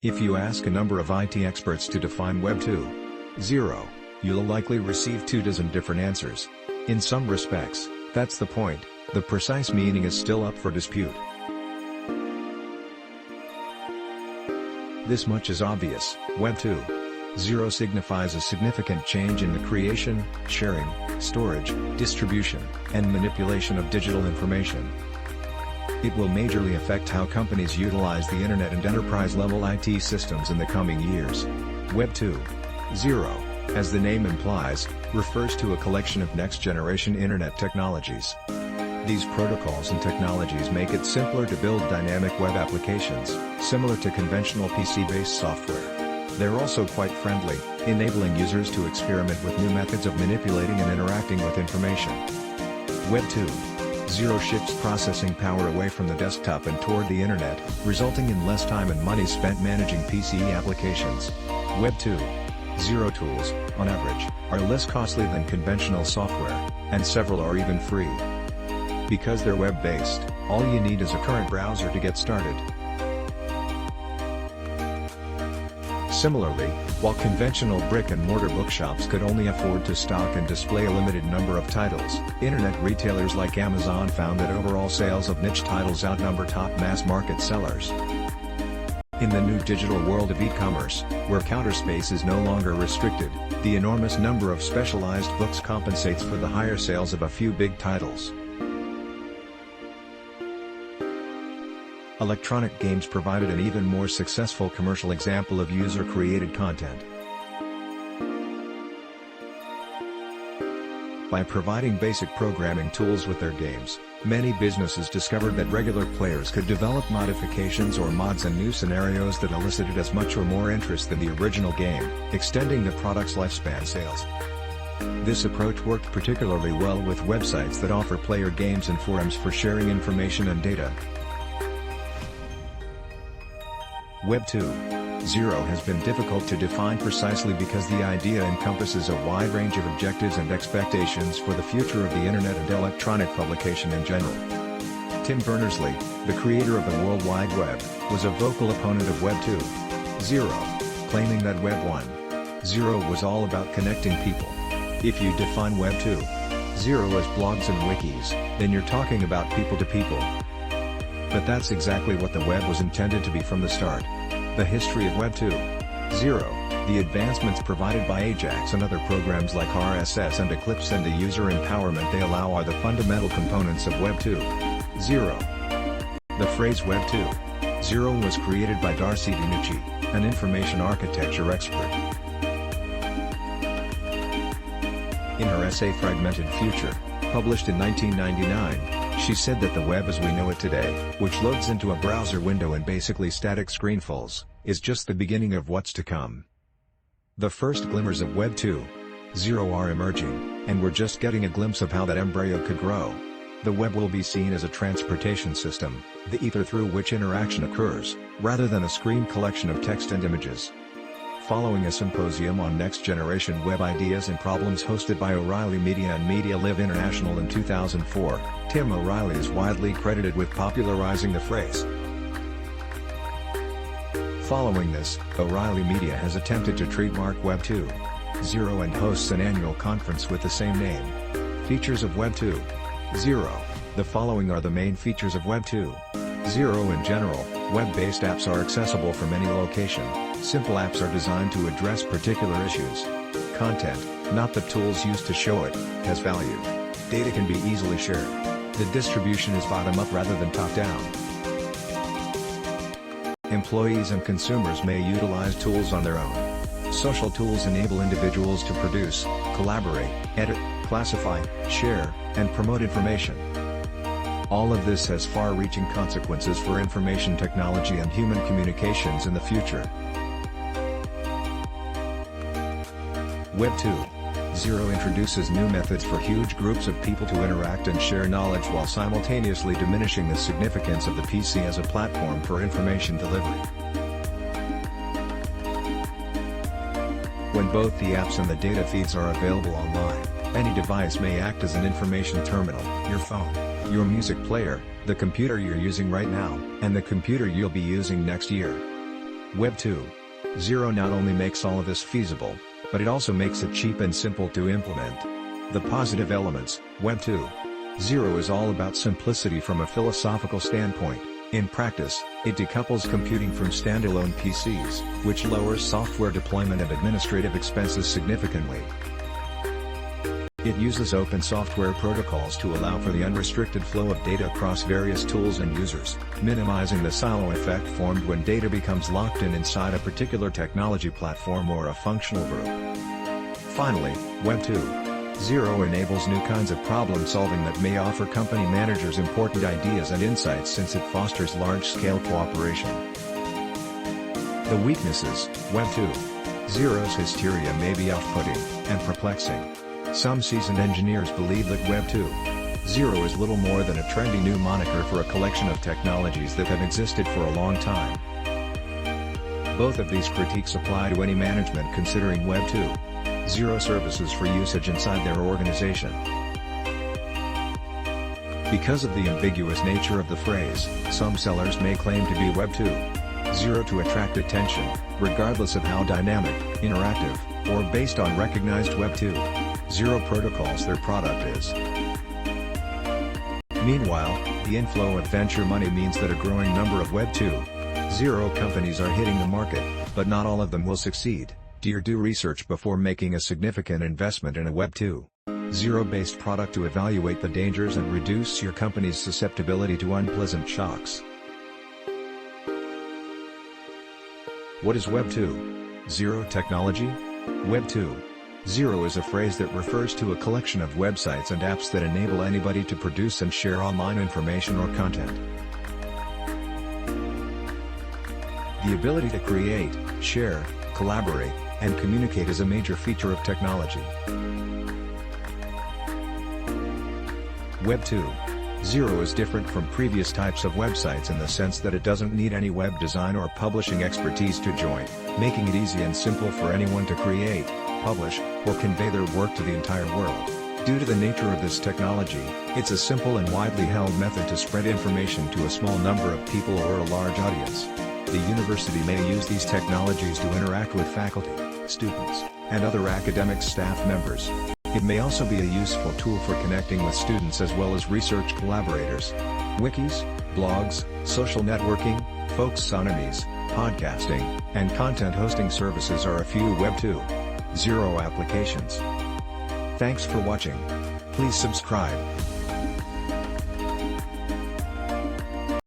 If you ask a number of IT experts to define Web 2.0, you'll likely receive 24 different answers. In some respects, that's the point, the precise meaning is still up for dispute. This much is obvious: Web 2.0 signifies a significant change in the creation, sharing, storage, distribution, and manipulation of digital information. It will majorly affect how companies utilize the internet and enterprise-level IT systems in the coming years. Web 2.0, as the name implies, refers to a collection of next-generation internet technologies. These protocols and technologies make it simpler to build dynamic web applications, similar to conventional PC-based software. They're also quite friendly, enabling users to experiment with new methods of manipulating and interacting with information. Web 2.0 shifts processing power away from the desktop and toward the internet, resulting in less time and money spent managing PC applications. Web 2.0 tools, on average, are less costly than conventional software, and several are even free. Because they're web-based, all you need is a current browser to get started. Similarly, while conventional brick-and-mortar bookshops could only afford to stock and display a limited number of titles, internet retailers like Amazon found that overall sales of niche titles outnumber top mass-market sellers. In the new digital world of e-commerce, where counter space is no longer restricted, the enormous number of specialized books compensates for the higher sales of a few big titles. Electronic games provided an even more successful commercial example of user-created content. By providing basic programming tools with their games, many businesses discovered that regular players could develop modifications or mods and new scenarios that elicited as much or more interest than the original game, extending the product's lifespan sales. This approach worked particularly well with websites that offer player games and forums for sharing information and data. Web 2.0 has been difficult to define precisely because the idea encompasses a wide range of objectives and expectations for the future of the internet and electronic publication in general. Tim Berners-Lee, the creator of the World Wide Web, was a vocal opponent of Web 2.0, claiming that Web 1.0 was all about connecting people. If you define Web 2.0 as blogs and wikis, then you're talking about people to people. But that's exactly what the web was intended to be from the start. The history of Web 2.0, the advancements provided by Ajax and other programs like RSS and Eclipse and the user empowerment they allow are the fundamental components of Web 2.0. The phrase Web 2.0 was created by Darcy DiNucci, an information architecture expert. In her essay Fragmented Future, published in 1999, she said that the web as we know it today, which loads into a browser window and basically static screenfulls, is just the beginning of what's to come. The first glimmers of Web 2.0 are emerging, and we're just getting a glimpse of how that embryo could grow. The web will be seen as a transportation system, the ether through which interaction occurs, rather than a screen collection of text and images. Following a symposium on next-generation web ideas and problems hosted by O'Reilly Media and Media Live International in 2004, Tim O'Reilly is widely credited with popularizing the phrase. Following this, O'Reilly Media has attempted to trademark Web 2.0 and hosts an annual conference with the same name. Features of Web 2.0. The following are the main features of Web 2.0 in general. Web-based apps are accessible from any location. Simple apps are designed to address particular issues. Content, not the tools used to show it, has value. Data can be easily shared. The distribution is bottom-up rather than top-down. Employees and consumers may utilize tools on their own. Social tools enable individuals to produce, collaborate, edit, classify, share, and promote information. All of this has far-reaching consequences for information technology and human communications in the future. Web 2.0 introduces new methods for huge groups of people to interact and share knowledge while simultaneously diminishing the significance of the PC as a platform for information delivery. When both the apps and the data feeds are available online, any device may act as an information terminal: your phone, your music player, the computer you're using right now, and the computer you'll be using next year. Web 2.0 not only makes all of this feasible, but it also makes it cheap and simple to implement. The positive elements. Web 2.0 is all about simplicity from a philosophical standpoint. In practice, it decouples computing from standalone PCs, which lowers software deployment and administrative expenses significantly. It uses open software protocols to allow for the unrestricted flow of data across various tools and users, minimizing the silo effect formed when data becomes locked in inside a particular technology platform or a functional group. Finally, Web 2.0 enables new kinds of problem solving that may offer company managers important ideas and insights since it fosters large-scale cooperation. The weaknesses. Web 2.0's hysteria may be off-putting and perplexing. Some seasoned engineers believe that Web 2.0 is little more than a trendy new moniker for a collection of technologies that have existed for a long time. Both of these critiques apply to any management considering Web 2.0 services for usage inside their organization. Because of the ambiguous nature of the phrase, some sellers may claim to be Web 2.0 to attract attention, regardless of how dynamic, interactive, or based on recognized Web 2.0 protocols their product is. Meanwhile, the inflow of venture money means that a growing number of Web 2.0 companies are hitting the market, but not all of them will succeed. Do research before making a significant investment in a Web 2.0 based product to evaluate the dangers and reduce your company's susceptibility to unpleasant shocks. What is Web 2.0 technology? Web 2.0 is a phrase that refers to a collection of websites and apps that enable anybody to produce and share online information or content. The ability to create, share, collaborate, and communicate is a major feature of technology. Web 2.0 is different from previous types of websites in the sense that it doesn't need any web design or publishing expertise to join, making it easy and simple for anyone to create, publish, or convey their work to the entire world. Due to the nature of this technology, it's a simple and widely held method to spread information to a small number of people or a large audience. The university may use these technologies to interact with faculty, students, and other academic staff members. It may also be a useful tool for connecting with students as well as research collaborators. Wikis, blogs, social networking, folksonomies, podcasting, and content hosting services are a few Web 2.0 applications. Thanks for watching. Please subscribe.